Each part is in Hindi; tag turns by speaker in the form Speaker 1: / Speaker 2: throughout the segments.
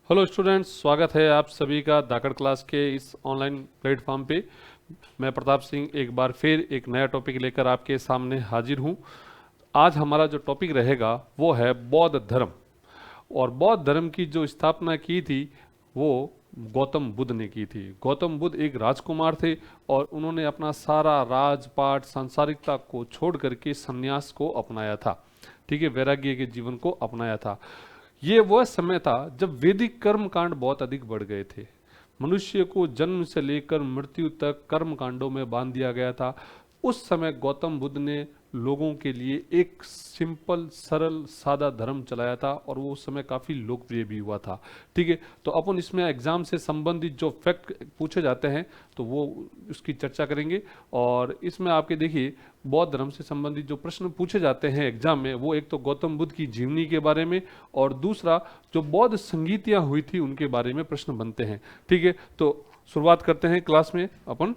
Speaker 1: हेलो स्टूडेंट्स, स्वागत है आप सभी का धाकड़ क्लास के इस ऑनलाइन प्लेटफॉर्म पे। मैं प्रताप सिंह एक बार फिर एक नया टॉपिक लेकर आपके सामने हाजिर हूँ। आज हमारा जो टॉपिक रहेगा वो है बौद्ध धर्म। और बौद्ध धर्म की जो स्थापना की थी वो गौतम बुद्ध ने की थी। गौतम बुद्ध एक राजकुमार थे और उन्होंने अपना सारा राजपाट सांसारिकता को छोड़ करके संन्यास को अपनाया था। ठीक है, वैराग्य के जीवन को अपनाया था। ये वह समय था जब वैदिक कर्म कांड बहुत अधिक बढ़ गए थे। मनुष्य को जन्म से लेकर मृत्यु तक कर्म कांडों में बांध दिया गया था। उस समय गौतम बुद्ध ने लोगों के लिए एक सिंपल सरल सादा धर्म चलाया था और वो उस समय काफ़ी लोकप्रिय भी हुआ था। ठीक है, तो अपन इसमें एग्जाम से संबंधित जो फैक्ट पूछे जाते हैं तो वो उसकी चर्चा करेंगे। और इसमें आपके देखिए बौद्ध धर्म से संबंधित जो प्रश्न पूछे जाते हैं एग्जाम में, वो एक तो गौतम बुद्ध की जीवनी के बारे में और दूसरा जो बौद्ध संगीतियाँ हुई थी उनके बारे में प्रश्न बनते हैं। ठीक है, तो शुरुआत करते हैं क्लास में। अपन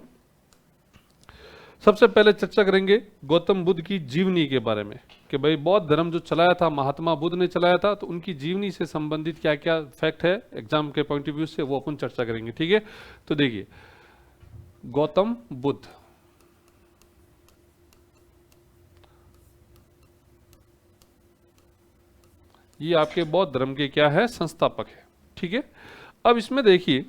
Speaker 1: सबसे पहले चर्चा करेंगे गौतम बुद्ध की जीवनी के बारे में कि भाई बौद्ध धर्म जो चलाया था महात्मा बुद्ध ने चलाया था, तो उनकी जीवनी से संबंधित क्या क्या फैक्ट है एग्जाम के पॉइंट ऑफ व्यू से वो अपन चर्चा करेंगे। ठीक है, तो देखिए गौतम बुद्ध ये आपके बौद्ध धर्म के क्या है, संस्थापक है। ठीक है, अब इसमें देखिए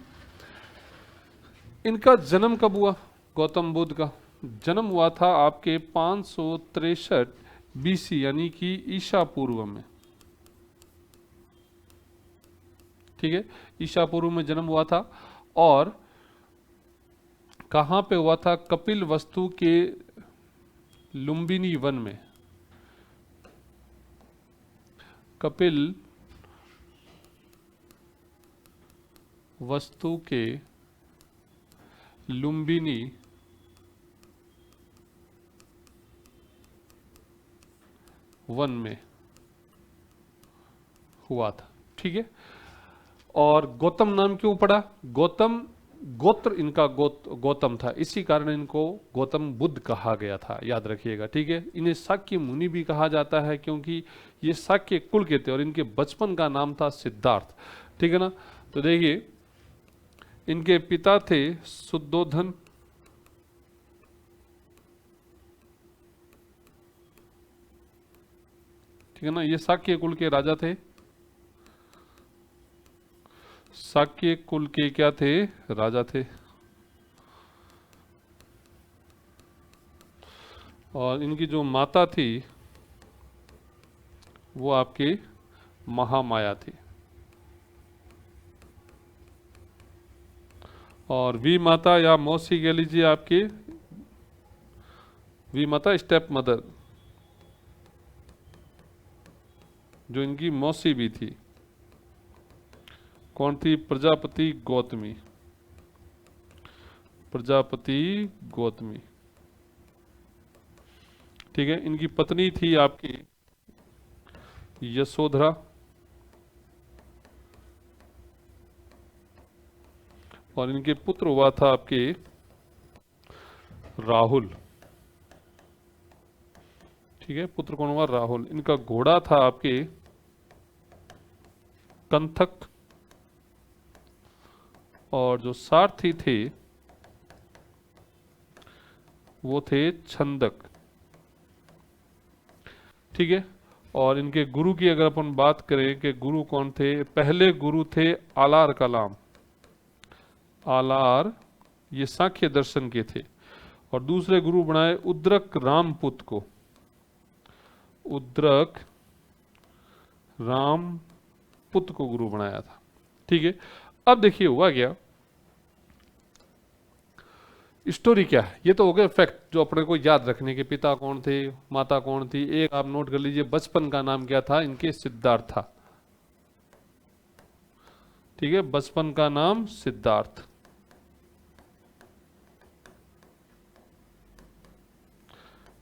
Speaker 1: इनका जन्म कब हुआ। गौतम बुद्ध का जन्म हुआ था आपके 563 बीसी यानी कि ईसा पूर्व में। ठीक है, ईसा पूर्व में जन्म हुआ था। और कहाँ पे हुआ था, कपिल वस्तु के लुम्बिनी वन में। कपिल वस्तु के लुम्बिनी वन में हुआ था। ठीक है, और गौतम नाम क्यों पड़ा, गौतम गोत्र इनका गौतम था, इसी कारण इनको गौतम बुद्ध कहा गया था, याद रखिएगा। ठीक है, इन्हें शाक्य मुनि भी कहा जाता है क्योंकि ये शाक्य कुल के थे और इनके बचपन का नाम था सिद्धार्थ। ठीक है ना, तो देखिए इनके पिता थे शुद्धोधन, ठीक है ना, ये शाक्य कुल के राजा थे। शाक्य कुल के क्या थे, राजा थे। और इनकी जो माता थी वो आपकी महामाया थी। और वी माता या मौसी कह लीजिए आपकी, वी माता स्टेप मदर, जो इनकी मौसी भी थी, कौन थी, प्रजापति गौतमी। प्रजापति गौतमी, ठीक है। इनकी पत्नी थी आपकी यशोधरा। और इनके पुत्र हुआ था आपके राहुल। ठीक है, पुत्र कौन हुआ, राहुल। इनका घोड़ा था आपके कंथक। और जो सारथी थे वो थे छंदक। ठीक है, और इनके गुरु की अगर अपन बात करें कि गुरु कौन थे, पहले गुरु थे आलार कलाम। आलार ये सांख्य दर्शन के थे। और दूसरे गुरु बनाए उद्रक रामपुत को। उद्रक रामपुत को गुरु बनाया था। ठीक है, अब देखिए हुआ क्या, स्टोरी क्या है, ये तो हो गया फैक्ट जो अपने को याद रखने के, पिता कौन थे, माता कौन थी। एक आप नोट कर लीजिए, बचपन का नाम क्या था इनके, सिद्धार्थ था। ठीक है, बचपन का नाम सिद्धार्थ।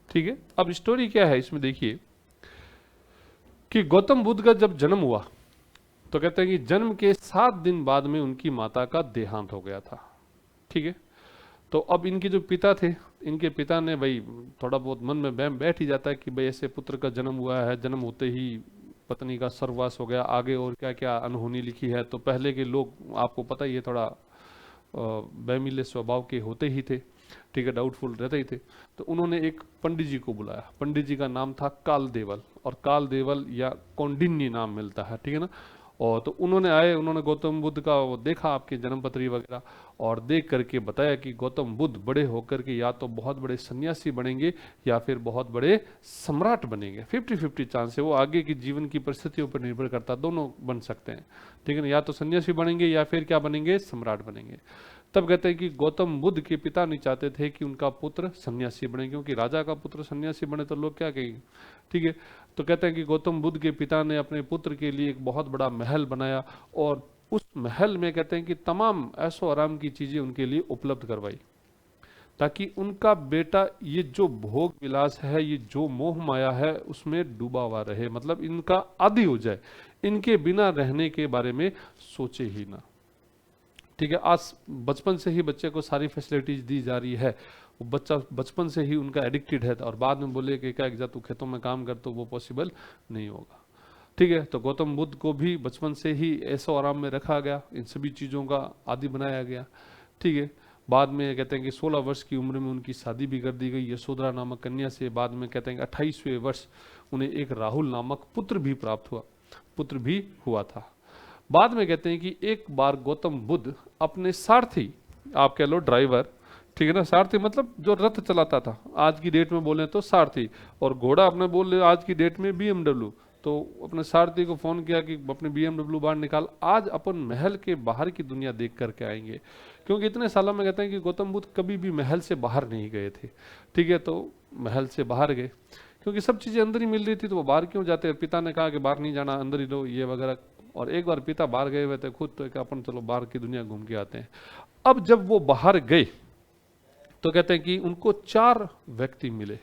Speaker 1: ठीक है, अब स्टोरी क्या है इसमें देखिए कि गौतम बुद्ध का जब जन्म हुआ तो कहते हैं कि जन्म के 7 दिन बाद में उनकी माता का देहांत हो गया था। ठीक है, तो अब इनके जो पिता थे, इनके पिता ने भाई थोड़ा बहुत मन में बहम बैठ ही जाता है कि भाई ऐसे पुत्र का जन्म हुआ है, जन्म होते ही पत्नी का सर्ववास हो गया, आगे और क्या क्या अनहोनी लिखी है। तो पहले के लोग आपको पता ही है थोड़ा बेमिले स्वभाव के होते ही थे, ठीक है, डाउटफुल रहते ही थे। तो उन्होंने एक पंडित जी को बुलाया, पंडित जी का नाम था कालदेवल, और कालदेवल या कौंडिन्य नाम मिलता है, ठीक है ना। और तो उन्होंने आए, उन्होंने गौतम बुद्ध का वो देखा आपके जन्मपत्री वगैरह, और देख करके बताया कि गौतम बुद्ध बड़े होकर के या तो बहुत बड़े सन्यासी बनेंगे या फिर बहुत बड़े सम्राट बनेंगे। 50-50 चांस है, वो आगे की जीवन की परिस्थितियों पर निर्भर करता, दोनों बन सकते हैं, ठीक है ना, या तो सन्यासी बनेंगे या फिर क्या बनेंगे, सम्राट बनेंगे। तब कहते हैं कि गौतम बुद्ध के पिता नहीं चाहते थे कि उनका पुत्र सन्यासी बने, क्योंकि राजा का पुत्र सन्यासी बने तो लोग क्या कहेंगे, ठीक है। तो कहते हैं कि गौतम बुद्ध के पिता ने अपने पुत्र के लिए एक बहुत बड़ा महल बनाया, और उस महल में कहते हैं कि तमाम ऐशो आराम की चीजें उनके लिए उपलब्ध करवाई, ताकि उनका बेटा ये जो भोग विलास है, ये जो मोह माया है, उसमें डूबा हुआ रहे, मतलब इनका आदी हो जाए, इनके बिना रहने के बारे में सोचे ही ना, ठीक है। आज बचपन से ही बच्चे को सारी फैसिलिटीज दी जा रही है, वो बच्चा बचपन से ही उनका एडिक्टेड है, और बाद में बोले कि क्या तू खेतों में काम कर, तो वो पॉसिबल नहीं होगा, ठीक है। तो गौतम बुद्ध को भी बचपन से ही ऐसो आराम में रखा गया, इन सभी चीज़ों का आदी बनाया गया, ठीक है। बाद में कहते हैं कि 16 वर्ष की उम्र में उनकी शादी भी कर दी गई यशोधरा नामक कन्या से। बाद में कहते हैं कि 28वें वर्ष उन्हें एक राहुल नामक पुत्र भी हुआ था। बाद में कहते हैं कि एक बार गौतम बुद्ध अपने सारथी, आप कह लो ड्राइवर, ठीक है ना, सारथी मतलब जो रथ चलाता था, आज की डेट में बोले तो सारथी, और घोड़ा अपने बोल रहे आज की डेट में BMW। तो अपने सारथी को फोन किया कि अपने BMW बाहर निकाल, आज अपन महल के बाहर की दुनिया देख करके आएंगे, क्योंकि इतने सालों में कहते हैं कि गौतम बुद्ध कभी भी महल से बाहर नहीं गए थे, ठीक है। तो महल से बाहर गए, क्योंकि सब चीजें अंदर ही मिल रही थी, तो वो बाहर क्यों जाते। पिता ने कहा कि बाहर नहीं जाना, अंदर ही रहो, ये वगैरह। और एक बार पिता बाहर गए हुए थे खुद, तो अपन चलो बाहर की दुनिया घूम के आते हैं। अब जब वो बाहर गए तो कहते हैं कि उनको 4 व्यक्ति मिले,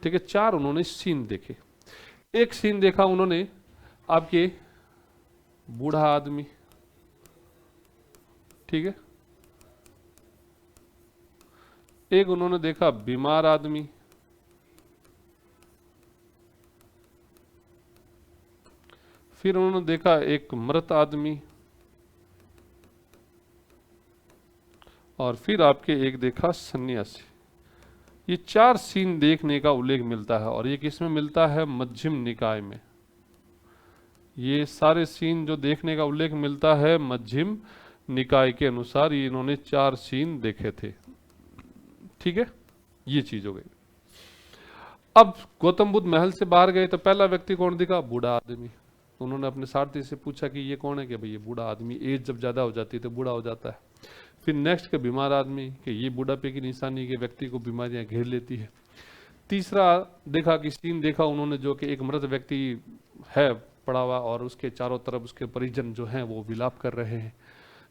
Speaker 1: ठीक है, 4 उन्होंने सीन देखे। एक सीन देखा उन्होंने आपके बूढ़ा आदमी, ठीक है, एक उन्होंने देखा बीमार आदमी, फिर उन्होंने देखा एक मृत आदमी, और फिर आपके एक देखा सन्यासी। ये 4 सीन देखने का उल्लेख मिलता है, और ये किसमें मिलता है, मध्यम निकाय में। ये सारे सीन जो देखने का उल्लेख मिलता है मध्यम निकाय के अनुसार, ये इन्होंने 4 सीन देखे थे, ठीक है। ये चीज हो गई। अब गौतम बुद्ध महल से बाहर गए तो पहला व्यक्ति कौन दिखा, बूढ़ा आदमी। उन्होंने अपने सारथी से पूछा कि ये कौन है, कि भाई ये बूढ़ा आदमी, एज जब ज्यादा हो जाती है तो बूढ़ा हो जाता है। फिर नेक्स्ट के बीमार आदमी, कि ये बुढ़ापे की निशानी के व्यक्ति को बीमारियां घेर लेती है। तीसरा देखा कि सीन देखा उन्होंने, जो कि एक मृत व्यक्ति है पड़ा हुआ, और उसके चारों तरफ उसके परिजन जो हैं वो विलाप कर रहे हैं,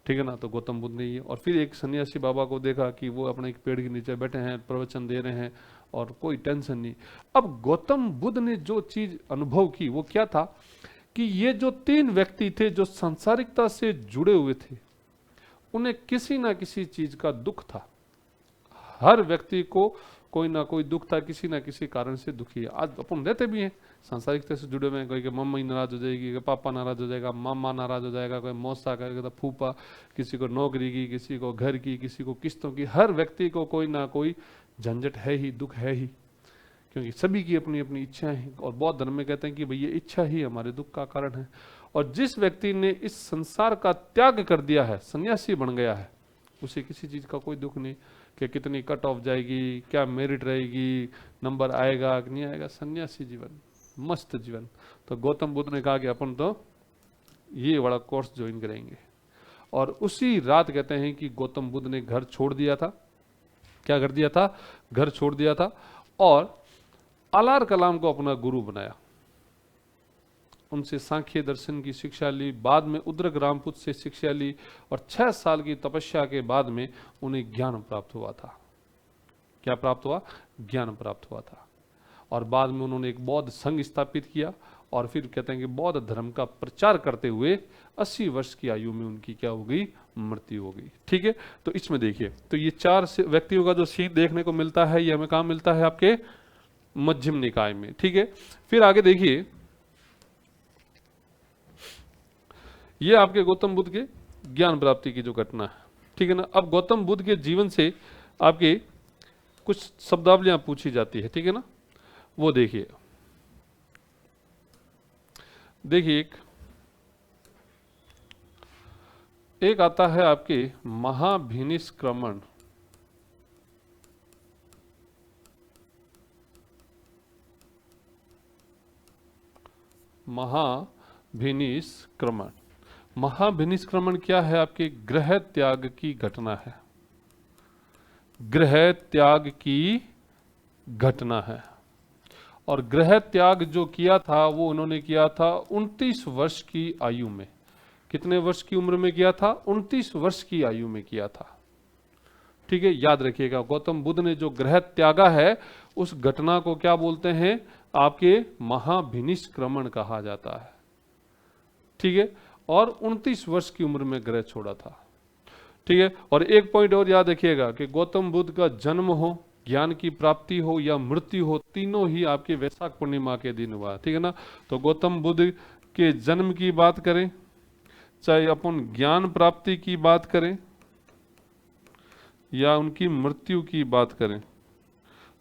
Speaker 1: ठीक है ना। तो गौतम बुद्ध ने ये, और फिर एक सन्यासी बाबा को देखा कि वो अपने एक पेड़ के नीचे बैठे हैं, प्रवचन दे रहे हैं, और कोई टेंशन नहीं। अब गौतम बुद्ध ने जो चीज अनुभव की वो क्या था, कि ये जो 3 व्यक्ति थे जो सांसारिकता से जुड़े हुए थे, उन्हें किसी ना किसी चीज का दुख था। हर व्यक्ति को कोई ना कोई दुख था, किसी ना किसी कारण से दुखी है। आज अपन रहते भी हैं सांसारिकता से जुड़े हुए हैं, कोई के मम्मी नाराज हो जाएगी, कोई पापा नाराज हो जाएगा, मामा नाराज हो जाएगा, कोई मौसा करेगा तो फूफा, किसी को नौकरी की, किसी को घर की, किसी को किस्तों की। हर व्यक्ति को कोई ना कोई झंझट है ही, दुख है ही, क्योंकि सभी की अपनी अपनी इच्छाएं हैं। और बौद्ध धर्म में कहते हैं कि भाई ये इच्छा ही हमारे दुख का कारण है। और जिस व्यक्ति ने इस संसार का त्याग कर दिया है, सन्यासी बन गया है, उसे किसी चीज का कोई दुख नहीं कि कितनी कट ऑफ जाएगी, क्या मेरिट रहेगी, नंबर आएगा कि नहीं आएगा। सन्यासी जीवन, मस्त जीवन। तो गौतम बुद्ध ने कहा कि अपन तो ये बड़ा कोर्स ज्वाइन करेंगे। और उसी रात कहते हैं कि गौतम बुद्ध ने घर छोड़ दिया था। क्या कर दिया था, घर छोड़ दिया था, और अलार कलाम को अपना गुरु बनाया। उनसे सांख्य दर्शन की शिक्षा ली, बाद में उद्रक रामपुत से शिक्षा ली, और 6 साल की तपस्या के बाद में उन्हें ज्ञान प्राप्त हुआ था। क्या प्राप्त हुआ, ज्ञान प्राप्त हुआ था। और बाद में उन्होंने एक बौद्ध संघ स्थापित किया, और फिर कहते हैं कि बौद्ध धर्म का प्रचार करते हुए 80 वर्ष की आयु में उनकी क्या हो गई, मृत्यु हो गई, ठीक है। तो इसमें देखिए, तो ये 4 व्यक्तियों का जो सीन देखने को मिलता है, ये हमें कहाँ मिलता है, आपके मध्यम निकाय में, ठीक है। फिर आगे देखिए, ये आपके गौतम बुद्ध के ज्ञान प्राप्ति की जो घटना है, ठीक है ना। अब गौतम बुद्ध के जीवन से आपके कुछ शब्दावलियां पूछी जाती है, ठीक है ना। वो देखिए, एक आता है आपके महाभिनिष्क्रमण। महाभिनिष्क्रमण, महाभिनिष्क्रमण क्या है? आपके गृह त्याग की घटना है, गृह त्याग की घटना है। और गृह त्याग जो किया था वो उन्होंने किया था 29 वर्ष की आयु में। कितने वर्ष की उम्र में किया था? 29 वर्ष की आयु में किया था, ठीक है। याद रखिएगा, गौतम बुद्ध ने जो गृह त्यागा है उस घटना को क्या बोलते हैं? आपके महाभिनिष्क्रमण कहा जाता है, ठीक है। और 29 वर्ष की उम्र में गृह छोड़ा था, ठीक है। और एक पॉइंट और याद रखिएगा कि गौतम बुद्ध का जन्म हो, ज्ञान की प्राप्ति हो या मृत्यु हो, तीनों ही आपके वैशाख पूर्णिमा के दिन हुआ, ठीक है ना। तो गौतम बुद्ध के जन्म की बात करें, चाहे अपन ज्ञान प्राप्ति की बात करें या उनकी मृत्यु की बात करें,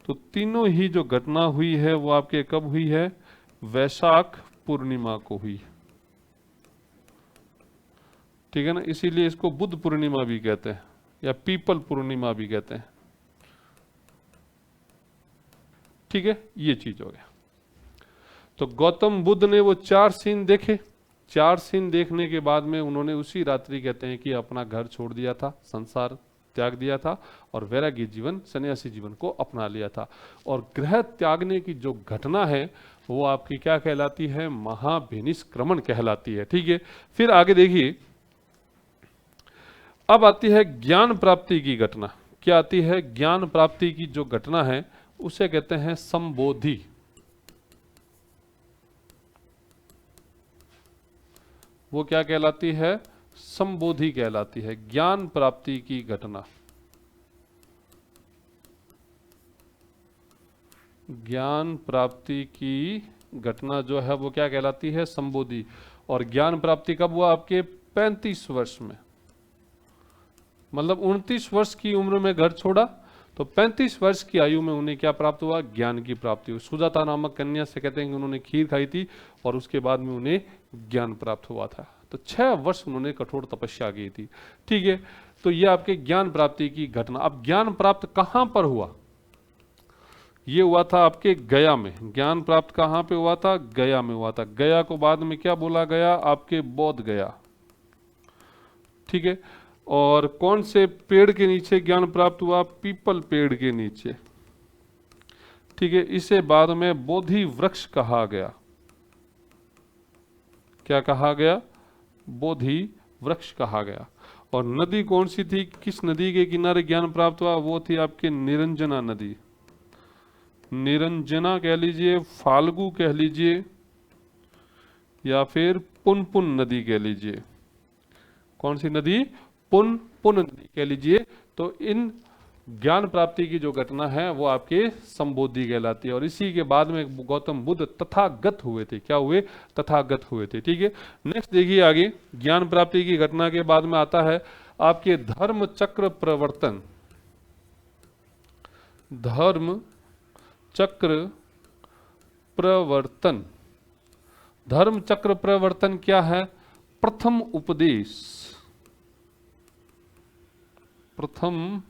Speaker 1: तो तीनों ही जो घटना हुई है वो आपके कब हुई है? वैशाख पूर्णिमा को हुई, ठीक है ना। इसीलिए इसको बुद्ध पूर्णिमा भी कहते हैं या पीपल पूर्णिमा भी कहते हैं, ठीक है। ये चीज हो गया। तो गौतम बुद्ध ने वो 4 सीन देखे, 4 सीन देखने के बाद में उन्होंने उसी रात्रि कहते हैं कि अपना घर छोड़ दिया था, संसार त्याग दिया था और वैरागी जीवन, सन्यासी जीवन को अपना लिया था। और गृह त्यागने की जो घटना है वो आपकी क्या कहलाती है? महाभिनिष्क्रमण कहलाती है, ठीक है। फिर आगे देखिए, अब आती है ज्ञान प्राप्ति की घटना। क्या आती है? ज्ञान प्राप्ति की जो घटना है उसे कहते हैं संबोधि। वो क्या कहलाती है? संबोधि कहलाती है, ज्ञान प्राप्ति की घटना। ज्ञान प्राप्ति की घटना जो है वो क्या कहलाती है? संबोधि। और ज्ञान प्राप्ति कब हुआ? आपके 35 वर्ष में, मतलब 29 वर्ष की उम्र में घर छोड़ा तो 35 वर्ष की आयु में उन्हें क्या प्राप्त हुआ? ज्ञान की प्राप्ति हुई। सुजाता नामक कन्या से कहते हैं कि उन्होंने खीर खाई थी और उसके बाद में उन्हें ज्ञान प्राप्त हुआ था। तो 6 वर्ष उन्होंने कठोर तपस्या की थी, ठीक है। तो ये आपके ज्ञान प्राप्ति की घटना। अब ज्ञान प्राप्त कहां पर हुआ? ये हुआ था आपके गया में। ज्ञान प्राप्त कहां पे हुआ था? गया में हुआ था। गया को बाद में क्या बोला गया? आपके बोध गया, ठीक है। और कौन से पेड़ के नीचे ज्ञान प्राप्त हुआ? पीपल पेड़ के नीचे, ठीक है। इसे बाद में बोधि वृक्ष कहा गया। क्या कहा गया? बोधि वृक्ष कहा गया। और नदी कौन सी थी? किस नदी के किनारे ज्ञान प्राप्त हुआ? वो थी आपके निरंजना नदी। निरंजना कह लीजिए, फाल्गु कह लीजिए, या फिर पुनपुन नदी कह लीजिए। कौन सी नदी? पुन नदी कह लीजिए। तो इन ज्ञान प्राप्ति की जो घटना है वो आपके संबोधि कहलाती है। और इसी के बाद में गौतम बुद्ध तथागत हुए थे। क्या हुए? तथागत हुए थे, ठीक है। नेक्स्ट देखिए आगे, ज्ञान प्राप्ति की घटना के बाद में आता है आपके धर्म चक्र प्रवर्तन। धर्म चक्र प्रवर्तन। धर्म चक्र प्रवर्तन क्या है? प्रथम उपदेश। प्रथम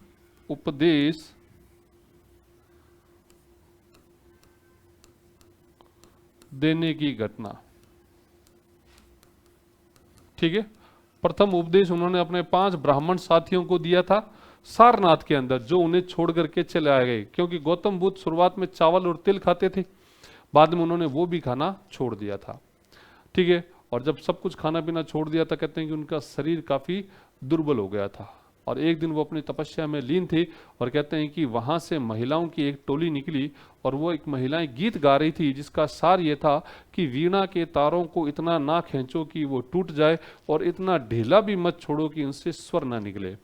Speaker 1: उपदेश देने की घटना, ठीक है। प्रथम उपदेश उन्होंने अपने 5 ब्राह्मण साथियों को दिया था सारनाथ के अंदर, जो उन्हें छोड़ करके चले आ गए। क्योंकि गौतम बुद्ध शुरुआत में चावल और तिल खाते थे, बाद में उन्होंने वो भी खाना छोड़ दिया था, ठीक है। और जब सब कुछ खाना पीना छोड़ दिया था, कहते हैं कि उनका शरीर काफी दुर्बल हो गया था। और एक दिन वो अपनी तपस्या में लीन थे और कहते हैं कि वहां से महिलाओं की एक टोली निकली और वो एक महिलाएं गीत गा रही थी, जिसका सार ये था कि वीणा के तारों को इतना ना खींचो कि वो टूट जाए और इतना ढीला भी मत छोड़ो कि उनसे स्वर ना निकले।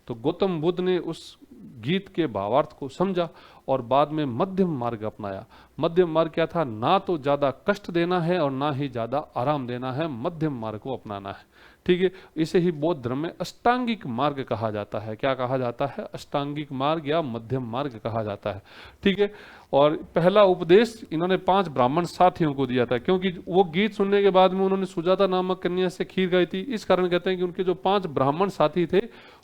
Speaker 1: तो गौतम बुद्ध ने उस गीत के भावार्थ को समझा और बाद में मध्यम मार्ग अपनाया। मध्यम मार्ग क्या था? ना तो ज्यादा कष्ट देना है और ना ही ज्यादा आराम देना है, मध्यम मार्ग को अपनाना है, ठीक है। इसे ही बौद्ध धर्म में अष्टांगिक मार्ग कहा जाता है। क्या कहा जाता है? अष्टांगिक मार्ग या मध्यम मार्ग कहा जाता है, ठीक है। और पहला उपदेश इन्होंने 5 ब्राह्मण साथियों को दिया था, क्योंकि वो गीत सुनने के बाद में उन्होंने सुजाता नामक कन्या से खीर खाई थी। इस कारण कहते हैं कि उनके जो 5 ब्राह्मण साथी थे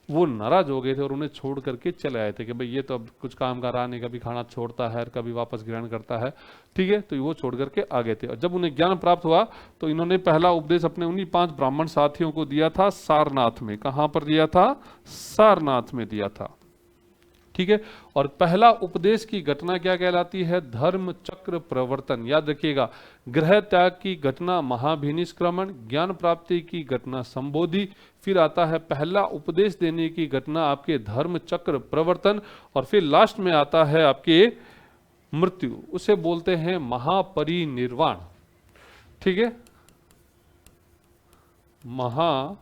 Speaker 1: वो नाराज हो गए थे और उन्हें छोड़ करके चले आए थे कि भाई ये तो अब कुछ काम का रहा नहीं, कभी खाना छोड़ता है, कभी वापस ग्रहण करता है, ठीक है। तो वो छोड़ करके आ गए थे। और जब उन्हें ज्ञान प्राप्त हुआ तो इन्होंने पहला उपदेश अपने उन्हीं 5 ब्राह्मण साथियों को दिया था सारनाथ में। कहां पर दिया था? सारनाथ में दिया था, ठीक है। और पहला उपदेश की घटना क्या कहलाती है? धर्म चक्र प्रवर्तन। याद रखिएगा, ग्रह त्याग की घटना महाभिनिष्क्रमण, ज्ञान प्राप्ति की घटना संबोधि, फिर आता है पहला उपदेश देने की घटना आपके धर्म चक्र प्रवर्तन, और फिर लास्ट में आता है आपके मृत्यु। उसे बोलते हैं महापरिनिर्वाण, ठीक है। महापरिनिर्वाण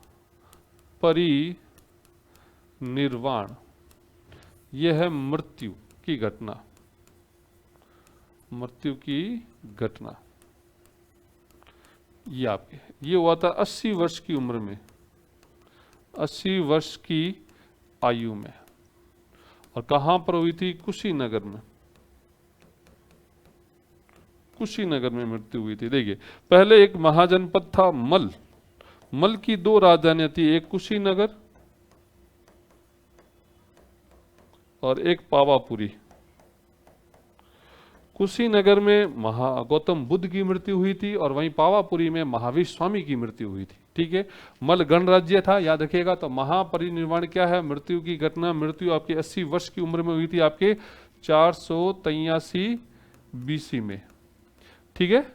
Speaker 1: यह है मृत्यु की घटना, मृत्यु की घटना। ये आपके ये हुआ था 80 वर्ष की उम्र में, 80 वर्ष की आयु में। और कहां पर हुई थी? कुशीनगर में। कुशीनगर में मृत्यु हुई थी। देखिए, पहले एक महाजनपद था मल। मल की 2 राजधानियां थी, एक कुशीनगर और एक पावापुरी। कुशीनगर में गौतम बुद्ध की मृत्यु हुई थी और वहीं पावापुरी में महावीर स्वामी की मृत्यु हुई थी, ठीक है। मल गणराज्य था, याद रखिएगा। तो महापरिनिर्वाण क्या है? मृत्यु की घटना। मृत्यु आपकी 80 वर्ष की उम्र में हुई थी, आपके 483 बीसी में, ठीक है,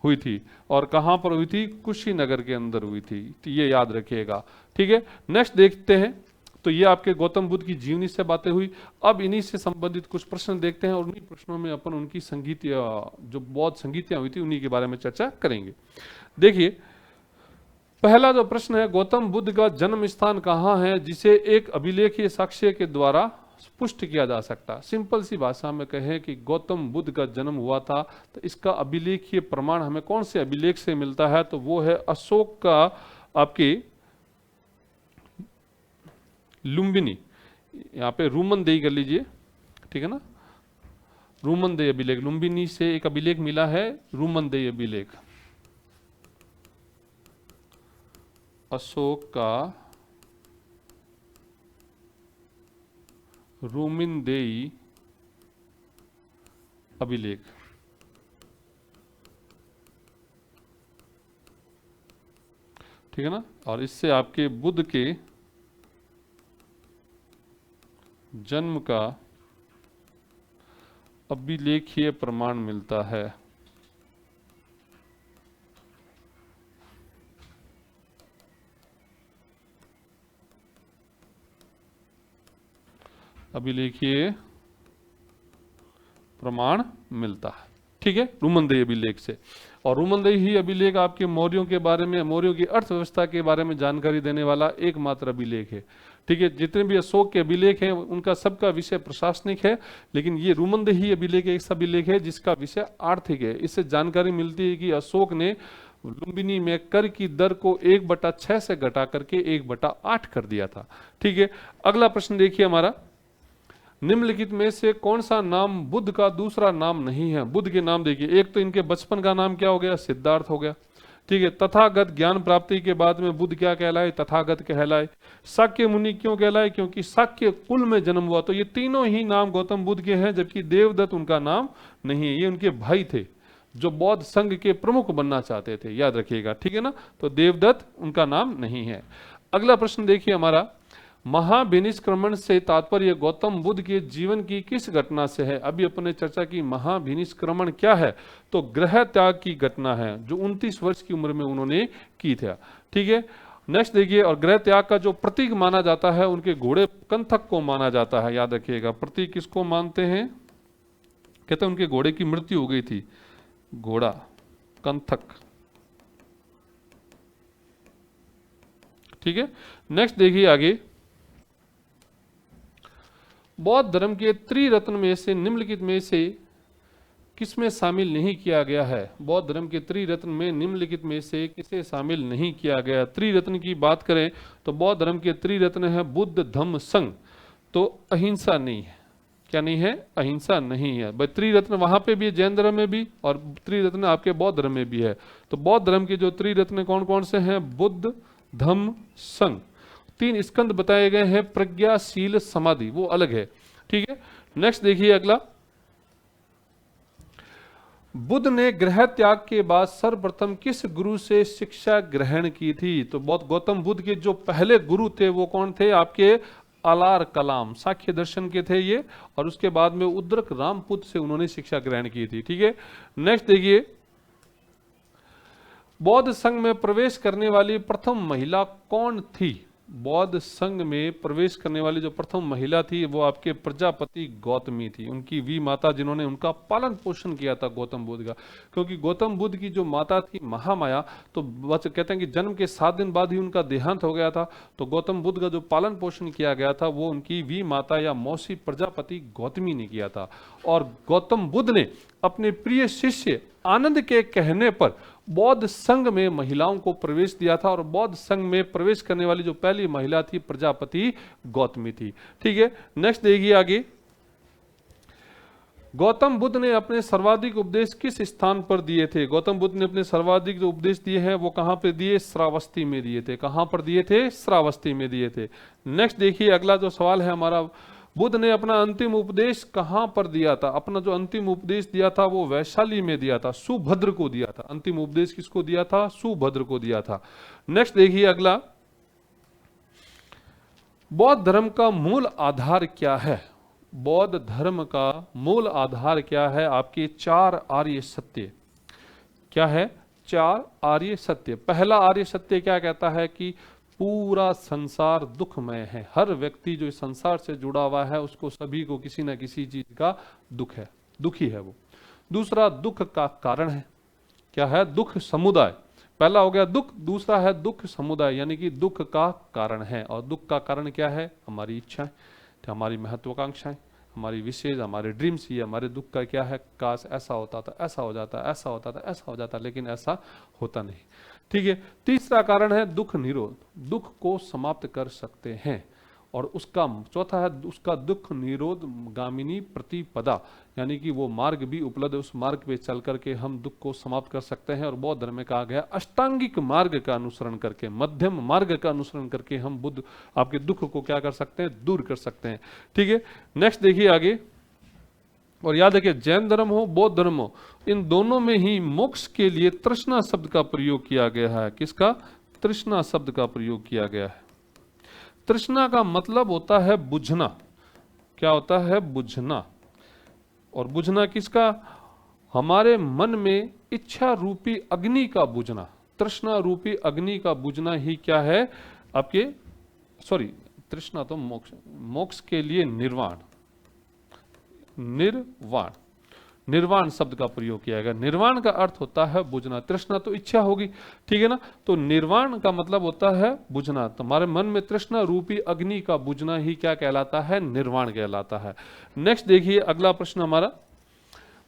Speaker 1: हुई थी। और कहां पर हुई थी? कुशीनगर के अंदर हुई थी, तो ये याद रखिएगा, ठीक है। नेक्स्ट देखते हैं। तो ये आपके गौतम बुद्ध की जीवनी से बातें हुई। अब इन्हीं से संबंधित कुछ प्रश्न देखते हैं और उन्हीं प्रश्नों में अपन उनकी संगीत जो बौद्ध संगीतियां हुई थी उन्हीं के बारे में चर्चा करेंगे। देखिए, पहला जो प्रश्न है, गौतम बुद्ध का जन्म स्थान कहाँ है जिसे एक अभिलेखीय साक्ष्य के द्वारा पुष्ट किया जा सकता? सिंपल सी भाषा में कहें कि गौतम बुद्ध का जन्म हुआ था, तो इसका अभिलेखीय प्रमाण हमें कौन से अभिलेख से मिलता है? तो वो है अशोक का आपके लुम्बिनी, यहाँ पे रूमनदेही कर लीजिए, ठीक है ना। रूमनदेही अभिलेख, लुम्बिनी से एक अभिलेख मिला है, रूमनदेही अभिलेख। अशोक का रूमनदेही अभिलेख, ठीक है ना। और इससे आपके बुद्ध के जन्म का अभिलेखीय प्रमाण मिलता है। अभिलेखीय प्रमाण मिलता है, ठीक है, रूमनदेही अभिलेख से। और रूमनदेही अभिलेख आपके मौर्यों के बारे में, मौर्यों की अर्थव्यवस्था के बारे में जानकारी देने वाला एकमात्र अभिलेख है, ठीक है। जितने भी अशोक के अभिलेख हैं उनका सबका विषय प्रशासनिक है, लेकिन ये रूमनदेही अभिलेख एक अभिलेख है जिसका विषय आर्थिक है। इससे जानकारी मिलती है कि अशोक ने लुम्बिनी में कर की दर को 1/6 से घटा करके 1/8 कर दिया था, ठीक है। अगला प्रश्न देखिए हमारा, निम्नलिखित में से कौन सा नाम बुद्ध का दूसरा नाम नहीं है? बुद्ध के नाम देखिए, एक तो इनके बचपन का नाम क्या हो गया? सिद्धार्थ हो गया, ठीक है। तथागत, ज्ञान प्राप्ति के बाद में बुद्ध क्या कहलाए? तथागत कहलाए। शाक्य मुनि क्यों कहलाए? क्योंकि शाक्य कुल में जन्म हुआ। तो ये तीनों ही नाम गौतम बुद्ध के हैं, जबकि देवदत्त उनका नाम नहीं है। ये उनके भाई थे जो बौद्ध संघ के प्रमुख बनना चाहते थे, याद रखिएगा, ठीक है ना। तो देवदत्त उनका नाम नहीं है। अगला प्रश्न देखिए हमारा, महाभिनिष्क्रमण से तात्पर्य गौतम बुद्ध के जीवन की किस घटना से है? अभी अपने चर्चा की महाभिनिष्क्रमण क्या है? तो ग्रह त्याग की घटना है जो 29 वर्ष की उम्र में उन्होंने की था, ठीक है। नेक्स्ट देखिए, और ग्रह त्याग का जो प्रतीक माना जाता है उनके घोड़े कंथक को माना जाता है, याद रखिएगा। प्रतीक किसको मानते हैं? कहते हैं उनके घोड़े की मृत्यु हो गई थी, घोड़ा कंथक, ठीक है। नेक्स्ट देखिए आगे, बौद्ध धर्म के त्रिरत्न में से निम्नलिखित में से किसमें शामिल नहीं किया गया है? बौद्ध धर्म के त्रिरत्न में निम्नलिखित में से किसे शामिल नहीं किया गया? त्रिरत्न की बात करें तो बौद्ध धर्म के त्रिरत्न है बुद्ध, धम्म, संघ। तो अहिंसा नहीं है। क्या नहीं है? अहिंसा नहीं है भाई। त्रिरत्न वहां पे भी है, जैन धर्म में भी, और त्रिरत्न आपके बौद्ध धर्म में भी है। तो बौद्ध धर्म के जो त्रिरत्न कौन कौन से हैं? बुद्ध, धम्म, संघ। 3 स्कंद बताए गए हैं, प्रज्ञा, शील, समाधि, वो अलग है। ठीक है, नेक्स्ट देखिए अगला। बुद्ध ने गृह त्याग के बाद सर्वप्रथम किस गुरु से शिक्षा ग्रहण की थी? तो गौतम बुद्ध के जो पहले गुरु थे वो कौन थे? आपके अलार कलाम, साख्य दर्शन के थे ये, और उसके बाद में उद्रक रामपुत से उन्होंने शिक्षा ग्रहण की थी। ठीक है, नेक्स्ट देखिए। बौद्ध संघ में प्रवेश करने वाली प्रथम महिला कौन थी? बौद्ध संघ में प्रवेश करने वाली जो प्रथम महिला थी वो आपके प्रजापति गौतमी थी। उनकी वी माता, जिन्होंने उनका पालन पोषण किया था गौतम बुद्ध का। क्योंकि गौतम बुद्ध की जो माता थी महामाया, तो बस कहते हैं कि जन्म के 7 दिन बाद ही उनका देहांत हो गया था। तो गौतम बुद्ध का जो पालन पोषण किया गया था वो उनकी वी माता या मौसी प्रजापति गौतमी ने किया था। और गौतम बुद्ध ने अपने प्रिय शिष्य आनंद के कहने पर बौद्ध संघ में महिलाओं को प्रवेश दिया था, और बौद्ध संघ में प्रवेश करने वाली जो पहली महिला थी प्रजापति गौतमी थी। ठीक है, नेक्स्ट देखिए आगे। गौतम बुद्ध ने अपने सर्वाधिक उपदेश किस स्थान पर दिए थे? गौतम बुद्ध ने अपने सर्वाधिक जो उपदेश दिए हैं वो कहां पे दिए? श्रावस्ती में दिए थे। कहां पर दिए थे? श्रावस्ती में दिए थे। नेक्स्ट देखिए अगला जो सवाल है हमारा, बुद्ध ने अपना अंतिम उपदेश कहां पर दिया था? अपना जो अंतिम उपदेश दिया था वो वैशाली में दिया था, सुभद्र को दिया था। अंतिम उपदेश किसको दिया था? सुभद्र को दिया था। नेक्स्ट देखिए अगला, बौद्ध धर्म का मूल आधार क्या है? बौद्ध धर्म का मूल आधार क्या है? आपके 4 आर्य सत्य। क्या है? 4 आर्य सत्य। पहला आर्य सत्य क्या कहता है कि पूरा संसार दुखमय है। हर व्यक्ति जो इस संसार से जुड़ा हुआ है उसको, सभी को किसी न किसी चीज का दुख है, दुखी है वो। दूसरा दुख का कारण है। क्या है? दुख समुदाय। पहला हो गया दुख, दूसरा है दुख समुदाय, यानी कि दुख का कारण है। और दुख का कारण क्या है? हमारी इच्छाएं, हमारी महत्वाकांक्षाएं, हमारी विशेष, हमारे ड्रीम्स। ये हमारे दुख का क्या है? काश ऐसा होता था, ऐसा हो जाता, ऐसा होता था, ऐसा हो जाता, लेकिन ऐसा होता नहीं। ठीक है, तीसरा कारण है दुख निरोध। दुख को समाप्त कर सकते हैं। और उसका चौथा है उसका दुख निरोध गामिनी प्रतिपदा, यानी कि वो मार्ग भी उपलब्ध है। उस मार्ग पे चल करके हम दुख को समाप्त कर सकते हैं। और बौद्ध धर्म में कहा गया अष्टांगिक मार्ग का अनुसरण करके, मध्यम मार्ग का अनुसरण करके हम बुद्ध आपके दुख को क्या कर सकते हैं? दूर कर सकते हैं। ठीक है, नेक्स्ट देखिए आगे। और याद रखिए, जैन धर्म हो बौद्ध धर्म हो, इन दोनों में ही मोक्ष के लिए तृष्णा शब्द का प्रयोग किया गया है। किसका? तृष्णा शब्द का प्रयोग किया गया है। तृष्णा का मतलब होता है बुझना। क्या होता है? बुझना। और बुझना किसका? हमारे मन में इच्छा रूपी अग्नि का बुझना। तृष्णा रूपी अग्नि का बुझना ही क्या है? आपके तृष्णा तो मोक्ष, मोक्ष के लिए निर्वाण, निर्वाण, निर्वाण शब्द का प्रयोग किया गया। निर्वाण का अर्थ होता है बुझना। तृष्णा तो इच्छा होगी, ठीक है ना? तो निर्वाण का मतलब होता है बुझना। तुम्हारे मन में तृष्णा रूपी अग्नि का बुझना ही क्या कहलाता है? निर्वाण कहलाता है। नेक्स्ट देखिए अगला प्रश्न हमारा,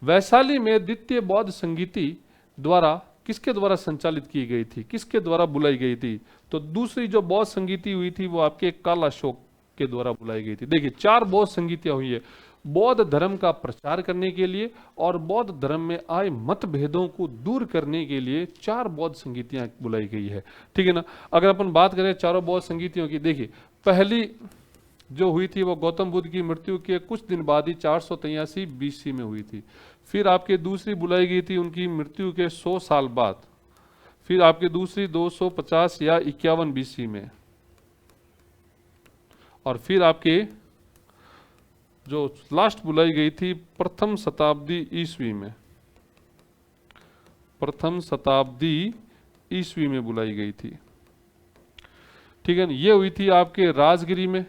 Speaker 1: वैशाली में द्वितीय बौद्ध संगीति द्वारा किसके द्वारा संचालित की गई थी? किसके द्वारा बुलाई गई थी? तो दूसरी जो बौद्ध संगीति हुई थी वो आपके कालाशोक के द्वारा बुलाई गई थी। देखिए 4 बौद्ध संगीतियां हुई है बौद्ध धर्म का प्रचार करने के लिए और बौद्ध धर्म में आए मतभेदों को दूर करने के लिए 4 बौद्ध संगीतियां बुलाई गई है। ठीक है ना? अगर अपन बात करें चारों बौद्ध संगीतियों की, देखिए पहली जो हुई थी वो गौतम बुद्ध की मृत्यु के कुछ दिन बाद ही 483 BC में हुई थी। फिर आपके दूसरी बुलाई गई थी उनकी मृत्यु के 100 साल बाद। फिर आपके दूसरी 250 या 51 BC में। और फिर आपके जो लास्ट बुलाई गई थी प्रथम शताब्दी ईस्वी में। प्रथम शताब्दी ईस्वी में बुलाई गई थी। ठीक है, ये हुई थी आपके राजगिरी में,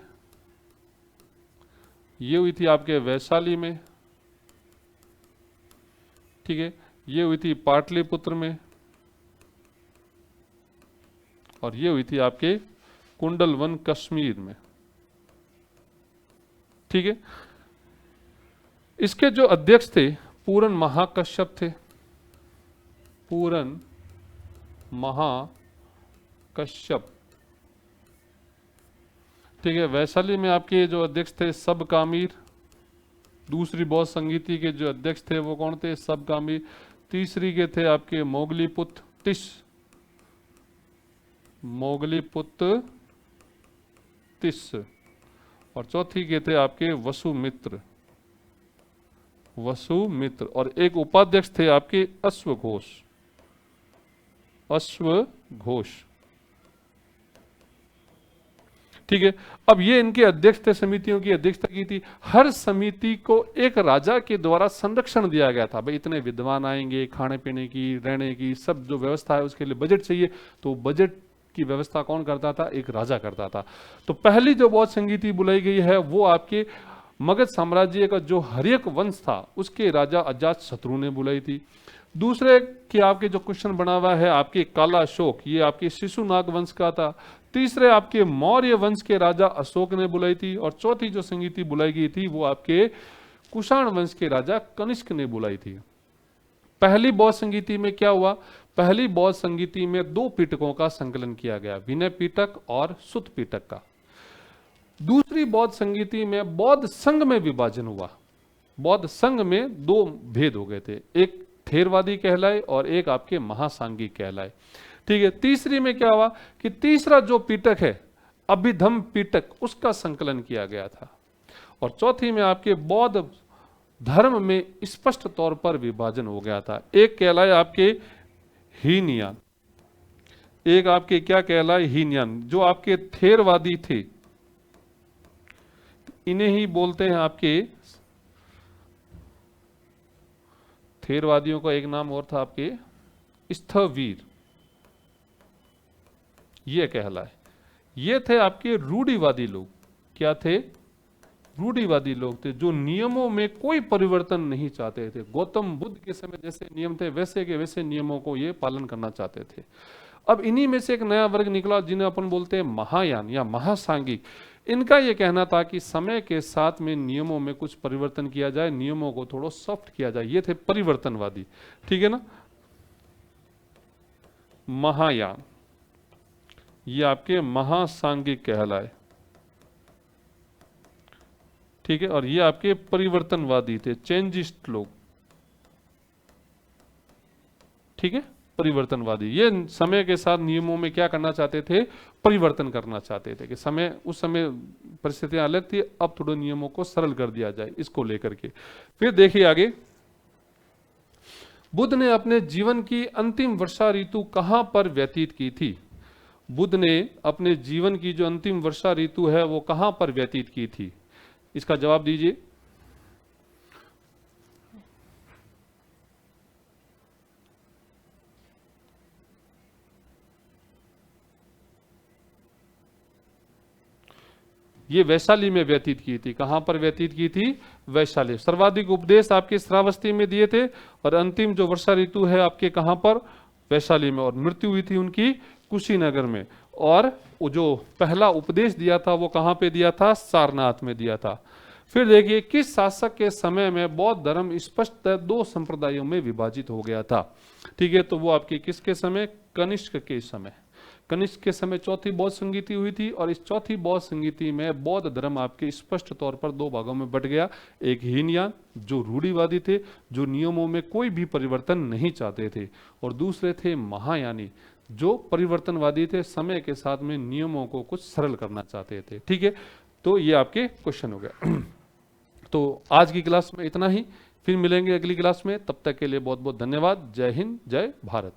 Speaker 1: ये हुई थी आपके वैशाली में, ठीक है, ये हुई थी पाटलिपुत्र में, और ये हुई थी आपके कुंडलवन कश्मीर में। ठीक है, इसके जो अध्यक्ष थे पूरन महाकश्यप थे, पूरन महाकश्यप। ठीक है, वैशाली में आपके जो अध्यक्ष थे सबकामीर। दूसरी बौद्ध संगीति के जो अध्यक्ष थे वो कौन थे? सबकामीर। तीसरी के थे आपके मोगलीपुत्र तिस, मोगलीपुत्र तिस। और चौथी के थे आपके वसुमित्र, वसुमित्र। और एक उपाध्यक्ष थे आपके अश्वघोष, अश्वघोष। ठीक है, अब ये इनके अध्यक्ष थे, समितियों की अध्यक्षता की थी। हर समिति को एक राजा के द्वारा संरक्षण दिया गया था। भाई इतने विद्वान आएंगे, खाने पीने की, रहने की सब जो व्यवस्था है उसके लिए बजट चाहिए, तो बजट की व्यवस्था कौन करता था? एक राजा करता था। तो पहली जो बौद्ध संगीति बुलाई गई है वो आपके मगध साम्राज्य का जो हर्यक वंश था उसके राजा अजात शत्रु ने बुलाई थी। दूसरे कि आपके जो क्वेश्चन बना हुआ है आपके काला अशोक, ये आपके शिशुनाग वंश का था। तीसरे आपके मौर्य वंश के राजा अशोक ने बुलाई थी। और चौथी जो संगीति बुलाई गई थी वो आपके कुषाण वंश के राजा कनिष्क ने बुलाई थी। पहली बौद्ध संगीति में क्या हुआ? पहली बौद्ध संगीति में दो पिटकों का संकलन किया गया, विनय पिटक और सुत पिटक का। दूसरी बौद्ध संगीति में बौद्ध संघ में विभाजन हुआ। बौद्ध संघ में दो भेद हो गए थे, एक थेरवादी कहलाए और एक आपके महासांगिक कहलाए। ठीक है, तीसरी में क्या हुआ कि तीसरा जो पिटक है अभिधम पिटक, उसका संकलन किया गया था। और चौथी में आपके बौद्ध धर्म में स्पष्ट तौर पर विभाजन हो गया था। एक कहलाए आपके हीनयान, एक आपके क्या कहलाए? हीनयान। जो आपके थेरवादी थे इन्हें ही बोलते हैं आपके, थेरवादियों का एक नाम और था आपके स्थवीर, ये कहलाए। ये थे आपके रूढ़िवादी लोग। क्या थे? रूढ़िवादी लोग थे जो नियमों में कोई परिवर्तन नहीं चाहते थे। गौतम बुद्ध के समय जैसे नियम थे वैसे के वैसे नियमों को ये पालन करना चाहते थे। अब इन्हीं में से एक नया वर्ग निकला जिन्हें अपन बोलते हैं महायान या महासांगिक। इनका यह कहना था कि समय के साथ में नियमों में कुछ परिवर्तन किया जाए, नियमों को थोड़ा सॉफ्ट किया जाए। ये थे परिवर्तनवादी। ठीक है ना, महायान, ये आपके महासांगिक कहलाए। ठीक है, और ये आपके परिवर्तनवादी थे, चेंजिस्ट लोग। ठीक है, परिवर्तनवादी। ये समय के साथ नियमों में क्या करना चाहते थे? परिवर्तन करना चाहते थे कि समय, उस समय परिस्थितियां अलग थी, अब थोड़े नियमों को सरल कर दिया जाए, इसको लेकर के। फिर देखिए आगे, बुद्ध ने अपने जीवन की अंतिम वर्षा ऋतु कहां पर व्यतीत की थी? बुद्ध ने अपने जीवन की जो अंतिम वर्षा ऋतु है वो कहां पर व्यतीत की थी? इसका जवाब दीजिए। ये वैशाली में व्यतीत की थी। कहां पर व्यतीत की थी? वैशाली। सर्वाधिक उपदेश आपके श्रावस्ती में दिए थे और अंतिम जो वर्षा ऋतु है आपके कहां पर? वैशाली में। और मृत्यु हुई थी उनकी कुशीनगर में। और वो जो पहला उपदेश दिया था वो कहां पे दिया था? सारनाथ में दिया था। फिर देखिए, किस शासक के समय में बौद्ध धर्म स्पष्ट दो संप्रदायों में विभाजित हो गया था? ठीक है, तो वो आपके किसके समय? कनिष्क के समय। कनिष्क के समय चौथी बौद्ध संगीति हुई थी और इस चौथी बौद्ध संगीति में बौद्ध धर्म आपके स्पष्ट तौर पर दो भागों में बट गया। एक हीनयान जो रूढ़िवादी थे, जो नियमों में कोई भी परिवर्तन नहीं चाहते थे, और दूसरे थे महायानी जो परिवर्तनवादी थे, समय के साथ में नियमों को कुछ सरल करना चाहते थे। ठीक है, तो ये आपके क्वेश्चन हो गया। तो आज की क्लास में इतना ही, फिर मिलेंगे अगली क्लास में। तब तक के लिए बहुत बहुत धन्यवाद। जय हिंद, जय भारत।